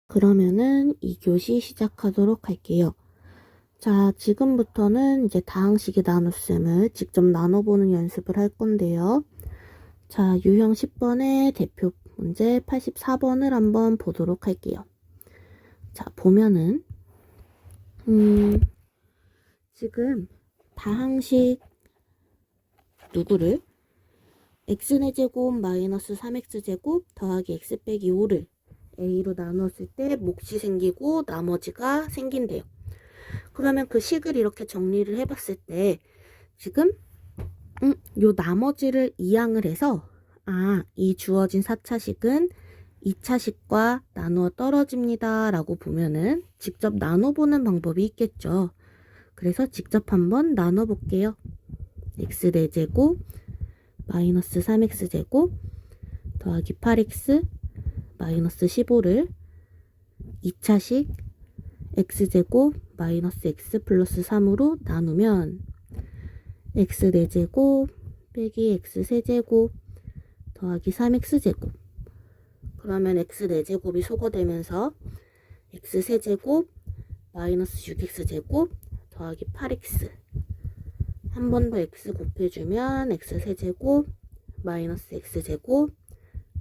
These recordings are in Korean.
그러면은 2교시 시작하도록 할게요. 자, 지금부터는 이제 다항식의 나눗셈을 직접 나눠보는 연습을 할 건데요. 자, 유형 10번의 대표 문제 84번을 한번 보도록 할게요. 자, 보면은 지금 다항식 누구를 x의 제곱 마이너스 3x제곱 더하기 x 빼기 5를 a로 나눴을 때 몫이 생기고 나머지가 생긴대요. 그러면 그 식을 이렇게 정리를 해봤을 때 지금 요 나머지를 이항을 해서 이 주어진 4차식은 2차식과 나누어 떨어집니다 라고 보면은 직접 나눠보는 방법이 있겠죠. 그래서 직접 한번 나눠볼게요. x 4제곱 마이너스 3x제곱 더하기 8x 마이너스 15를 2차식 x제곱 마이너스 x 플러스 3으로 나누면 x 4제곱 빼기 x 3제곱 더하기 3x제곱 그러면 x 4제곱이 소거되면서 x 3제곱 마이너스 6x제곱 더하기 8x 한 번 더 x 곱해주면 x 3제곱 마이너스 x제곱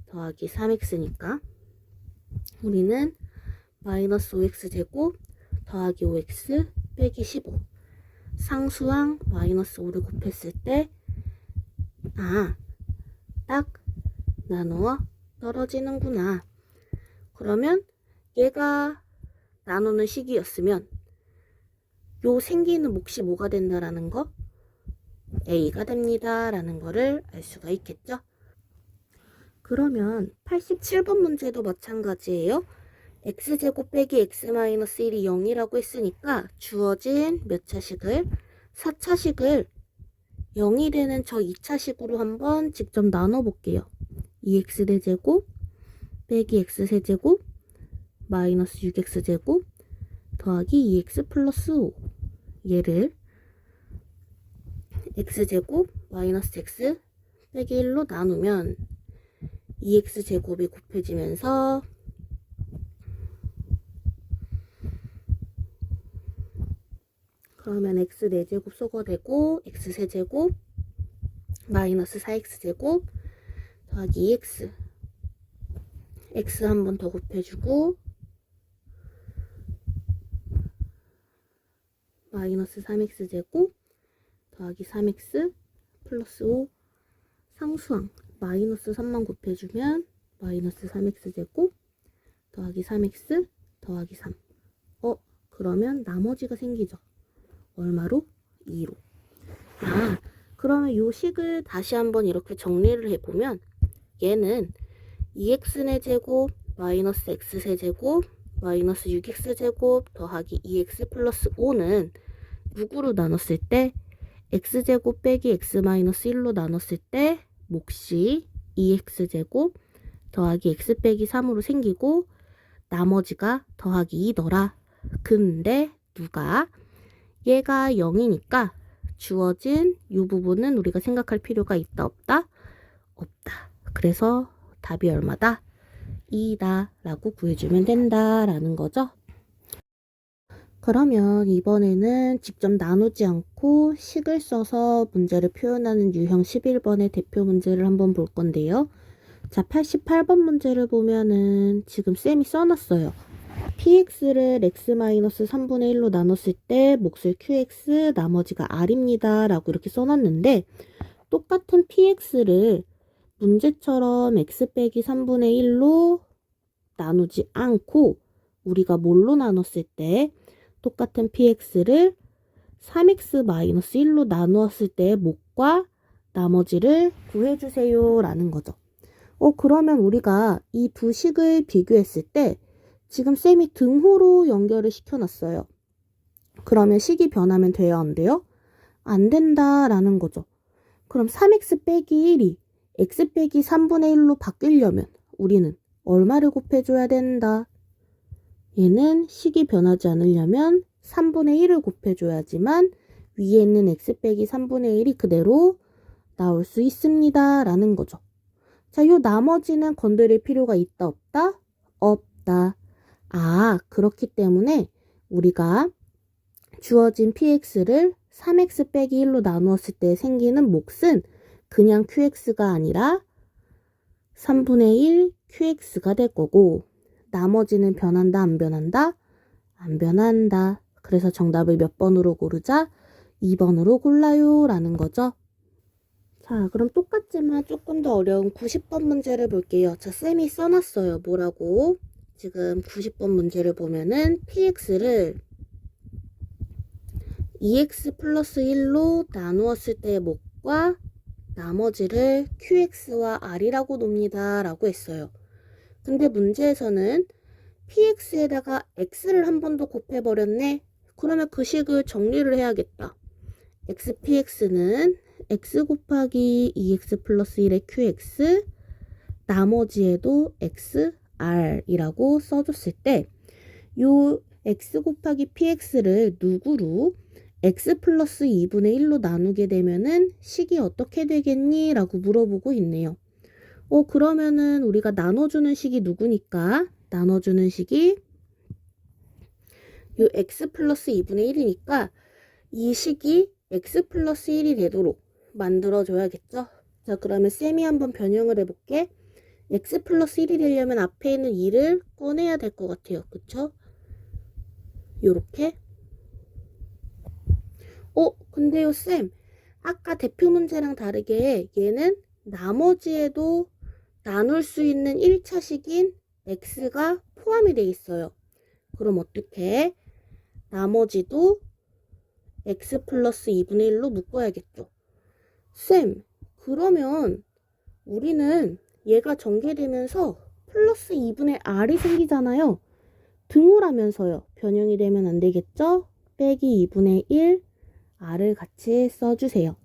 더하기 3x니까 우리는 마이너스 5x제곱 더하기 5x 빼기 15 상수항 마이너스 5를 곱했을 때 딱 나누어 떨어지는구나. 그러면 얘가 나누는 식이었으면 요 생기는 몫이 뭐가 된다라는 거? a가 됩니다 라는 거를 알 수가 있겠죠. 그러면 87번 문제도 마찬가지예요. x제곱 빼기 x-1이 0이라고 했으니까 주어진 몇 차식을? 4차식을 0이 되는 저 2차식으로 한번 직접 나눠볼게요. 2x 4제곱 빼기 x 세제곱 마이너스 6x제곱 더하기 2x 플러스 5 얘를 x제곱 마이너스 x 빼기 1로 나누면 2x제곱이 곱해지면서 그러면 x 4제곱 소거되고 x 세제곱 마이너스 4x제곱 더하기 2x x 한 번 더 곱해주고 마이너스 3x제곱 더하기 3x 플러스 5 상수항 마이너스 3만 곱해주면 마이너스 3x제곱 더하기 3x 더하기 3 그러면 나머지가 생기죠. 얼마로? 2로. 그러면 요 식을 다시 한번 이렇게 정리를 해보면 얘는 2x의 제곱 마이너스 x 세제곱 마이너스 6x제곱 더하기 2x 플러스 5는 누구로 나눴을 때 x제곱 빼기 x 마이너스 1로 나눴을 때 몫이 2x제곱 더하기 x 빼기 3으로 생기고 나머지가 더하기 2더라. 근데 누가? 얘가 0이니까 주어진 이 부분은 우리가 생각할 필요가 있다 없다? 없다. 그래서 답이 얼마다? 2다 라고 구해주면 된다 라는 거죠. 그러면 이번에는 직접 나누지 않고 식을 써서 문제를 표현하는 유형 11번의 대표 문제를 한번 볼 건데요. 자, 88번 문제를 보면은 지금 쌤이 써놨어요. px를 x-3분의 1로 나눴을 때 몫을 qx 나머지가 r입니다 라고 이렇게 써놨는데 똑같은 px를 문제처럼 x 빼기 3분의 1로 나누지 않고 우리가 뭘로 나눴을 때 똑같은 px를 3x-1로 나누었을 때의 몫과 나머지를 구해주세요 라는 거죠. 그러면 우리가 이 두 식을 비교했을 때 지금 쌤이 등호로 연결을 시켜놨어요. 그러면 식이 변하면 돼요? 안 돼요? 안 된다라는 거죠. 그럼 3x 빼기 1이 x 빼기 3분의 1로 바뀌려면 우리는 얼마를 곱해줘야 된다? 얘는 식이 변하지 않으려면 3분의 1을 곱해줘야지만 위에 있는 x 빼기 3분의 1이 그대로 나올 수 있습니다 라는 거죠. 자, 요 나머지는 건드릴 필요가 있다 없다? 없다. 자, 그렇기 때문에 우리가 주어진 px를 3x 빼기 1로 나누었을 때 생기는 몫은 그냥 qx가 아니라 3분의 1 qx가 될 거고, 나머지는 변한다, 안 변한다? 안 변한다. 그래서 정답을 몇 번으로 고르자? 2번으로 골라요 라는 거죠. 자, 그럼 똑같지만 조금 더 어려운 90번 문제를 볼게요. 자, 쌤이 써놨어요. 뭐라고? 지금 90번 문제를 보면은 px를 2x 플러스 1로 나누었을 때의 몫과 나머지를 qx와 r이라고 놉니다 라고 했어요. 근데 문제에서는 px에다가 x를 한 번 더 곱해버렸네. 그러면 그 식을 정리를 해야겠다. xpx는 x 곱하기 2x 플러스 1의 qx, 나머지에도 xr이라고 써줬을 때 요 x 곱하기 px를 누구로 x 플러스 2분의 1로 나누게 되면은 식이 어떻게 되겠니? 라고 물어보고 있네요. 그러면은 우리가 나눠주는 식이 누구니까? 나눠주는 식이 요 x 플러스 2분의 1이니까 이 식이 x 플러스 1이 되도록 만들어줘야겠죠? 자, 그러면 쌤이 한번 변형을 해볼게. x 플러스 1이 되려면 앞에 있는 2를 꺼내야 될 것 같아요. 그쵸? 요렇게. 근데요, 쌤. 아까 대표 문제랑 다르게 얘는 나머지에도 나눌 수 있는 1차식인 x가 포함이 돼 있어요. 그럼 어떻게? 나머지도 x 플러스 2분의 1로 묶어야겠죠. 쌤, 그러면 우리는 얘가 전개되면서 플러스 2분의 r이 생기잖아요. 등호라면서요. 변형이 되면 안 되겠죠? 빼기 2분의 1 r을 같이 써주세요.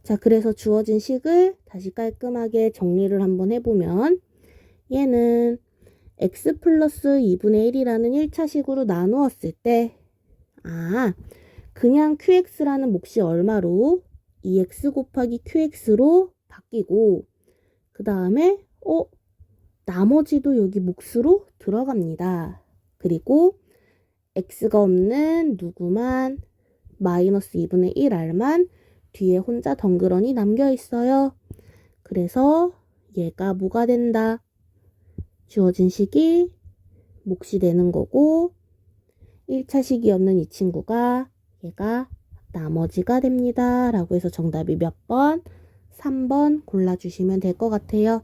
자, 그래서 주어진 식을 다시 깔끔하게 정리를 한번 해보면 얘는 x 플러스 2분의 1이라는 1차식으로 나누었을 때 그냥 qx라는 몫이 얼마로? 2x 곱하기 qx로 바뀌고, 그 다음에 나머지도 여기 몫으로 들어갑니다. 그리고 x가 없는 누구만 마이너스 2분의 1r만 뒤에 혼자 덩그러니 남겨 있어요. 그래서 얘가 뭐가 된다? 주어진 식이 몫이 되는 거고 1차식이 없는 이 친구가 얘가 나머지가 됩니다. 라고 해서 정답이 몇 번? 3번 골라주시면 될 것 같아요.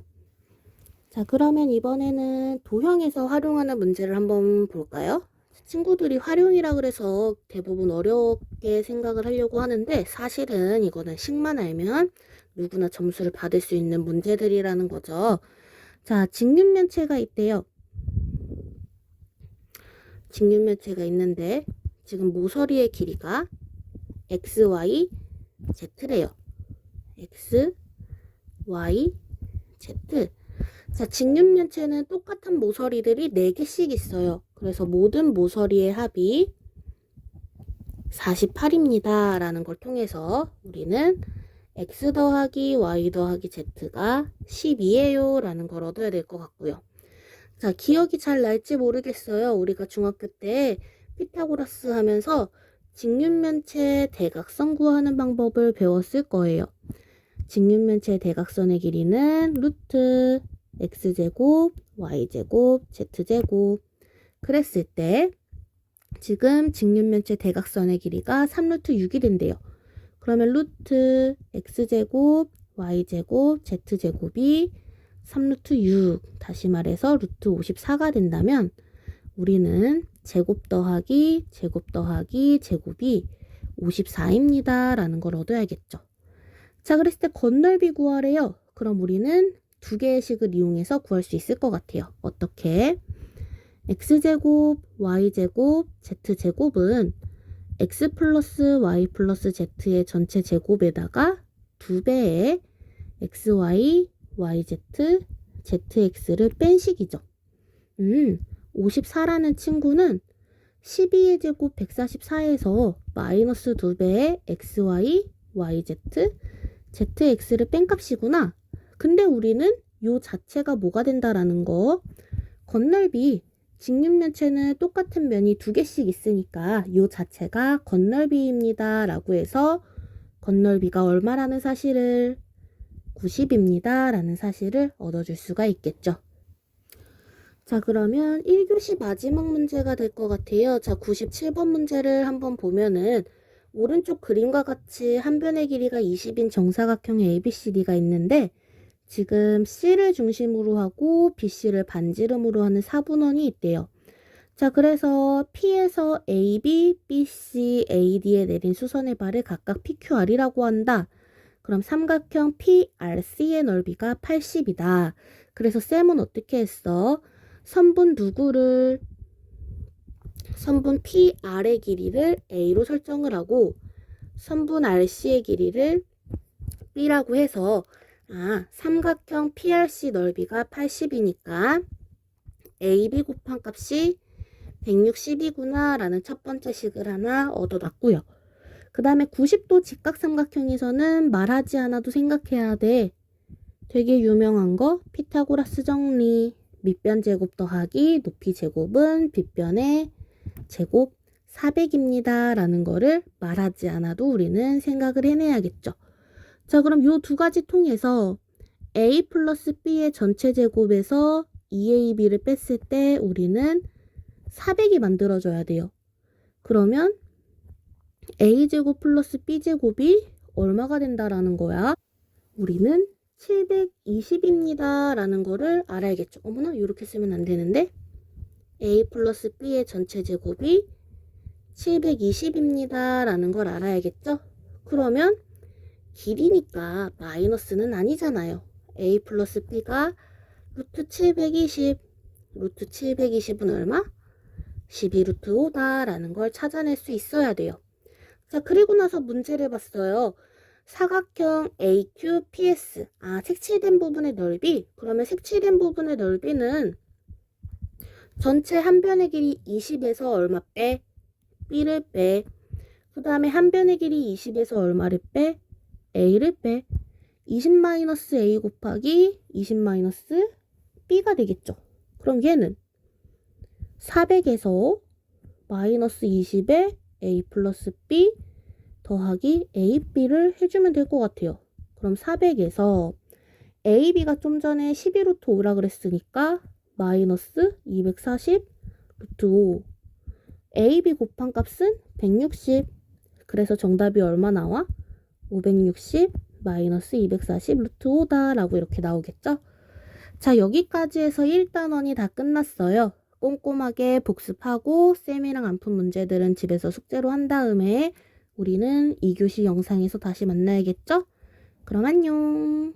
자, 그러면 이번에는 도형에서 활용하는 문제를 한번 볼까요? 친구들이 활용이라 그래서 대부분 어렵게 생각을 하려고 하는데 사실은 이거는 식만 알면 누구나 점수를 받을 수 있는 문제들이라는 거죠. 자, 직육면체가 있대요. 직육면체가 있는데 지금 모서리의 길이가 x, y, z래요. x, y, z. 자, 직육면체는 똑같은 모서리들이 4개씩 있어요. 그래서 모든 모서리의 합이 48입니다. 라는 걸 통해서 우리는 x 더하기 y 더하기 z가 12예요. 라는 걸 얻어야 될 것 같고요. 자, 기억이 잘 날지 모르겠어요. 우리가 중학교 때 피타고라스 하면서 직육면체 대각선 구하는 방법을 배웠을 거예요. 직육면체 대각선의 길이는 루트 x제곱, y제곱, z제곱. 그랬을 때 지금 직육면체 대각선의 길이가 3루트 6이 된대요. 그러면 루트 x제곱, y제곱, z제곱이 3루트 6, 다시 말해서 루트 54가 된다면 우리는 제곱 더하기 제곱 더하기 제곱이 54입니다. 라는 걸 얻어야겠죠. 자, 그랬을 때 건널비 구하래요. 그럼 우리는 두 개의 식을 이용해서 구할 수 있을 것 같아요. 어떻게? x제곱, y제곱, z제곱은 x 플러스 y 플러스 z의 전체 제곱에다가 2배의 xy, yz, zx를 뺀 식이죠. 54라는 친구는 12의 제곱 144에서 마이너스 2배의 xy, yz, zx를 뺀 값이구나. 근데 우리는 요 자체가 뭐가 된다라는 거, 건널비 직육면체는 똑같은 면이 두 개씩 있으니까 이 자체가 건널비입니다 라고 해서 건널비가 얼마라는 사실을 90입니다 라는 사실을 얻어줄 수가 있겠죠. 자, 그러면 1교시 마지막 문제가 될 것 같아요. 자, 97번 문제를 한번 보면은 오른쪽 그림과 같이 한 변의 길이가 20인 정사각형 ABCD가 있는데 지금 C를 중심으로 하고 BC를 반지름으로 하는 사분원이 있대요. 자, 그래서 P에서 AB, BC, AD에 내린 수선의 발을 각각 PQR이라고 한다. 그럼 삼각형 PRC의 넓이가 80이다. 그래서 쌤은 어떻게 했어? 선분 PR의 길이를 A로 설정을 하고 선분 RC의 길이를 B라고 해서 삼각형 PRC 넓이가 80이니까 AB 곱한 값이 160이구나 라는 첫 번째 식을 하나 얻어놨고요. 그 다음에 90도 직각삼각형에서는 말하지 않아도 생각해야 돼. 되게 유명한 거 피타고라스 정리. 밑변 제곱 더하기 높이 제곱은 빗변의 제곱 400입니다 라는 거를 말하지 않아도 우리는 생각을 해내야겠죠. 자, 그럼 요 두 가지 통해서 A 플러스 B의 전체 제곱에서 2AB를 뺐을 때 우리는 400이 만들어져야 돼요. 그러면 A제곱 플러스 B제곱이 얼마가 된다라는 거야? 우리는 720입니다 라는 거를 알아야겠죠. 어머나, 이렇게 쓰면 안 되는데 A 플러스 B의 전체 제곱이 720입니다 라는 걸 알아야겠죠. 그러면 길이니까 마이너스는 아니잖아요. A 플러스 B가 루트 720, 루트 720은 얼마? 12 루트 5다 라는 걸 찾아낼 수 있어야 돼요. 자, 그리고 나서 문제를 봤어요. 사각형 AQPS. 색칠된 부분의 넓이. 그러면 색칠된 부분의 넓이는 전체 한 변의 길이 20에서 얼마 빼? B를 빼. 그 다음에 한 변의 길이 20에서 얼마를 빼? A를 빼. 20-A 곱하기 20-B가 되겠죠. 그럼 얘는 400에서 마이너스 20에 A 플러스 B 더하기 AB를 해주면 될 것 같아요. 그럼 400에서 AB가 좀 전에 12루트 5라 그랬으니까 마이너스 240 루트 5. AB 곱한 값은 160. 그래서 정답이 얼마 나와? 560 마이너스 240 루트 5다 라고 이렇게 나오겠죠? 자, 여기까지 해서 1단원이 다 끝났어요. 꼼꼼하게 복습하고 쌤이랑 안 푼 문제들은 집에서 숙제로 한 다음에 우리는 2교시 영상에서 다시 만나야겠죠? 그럼 안녕.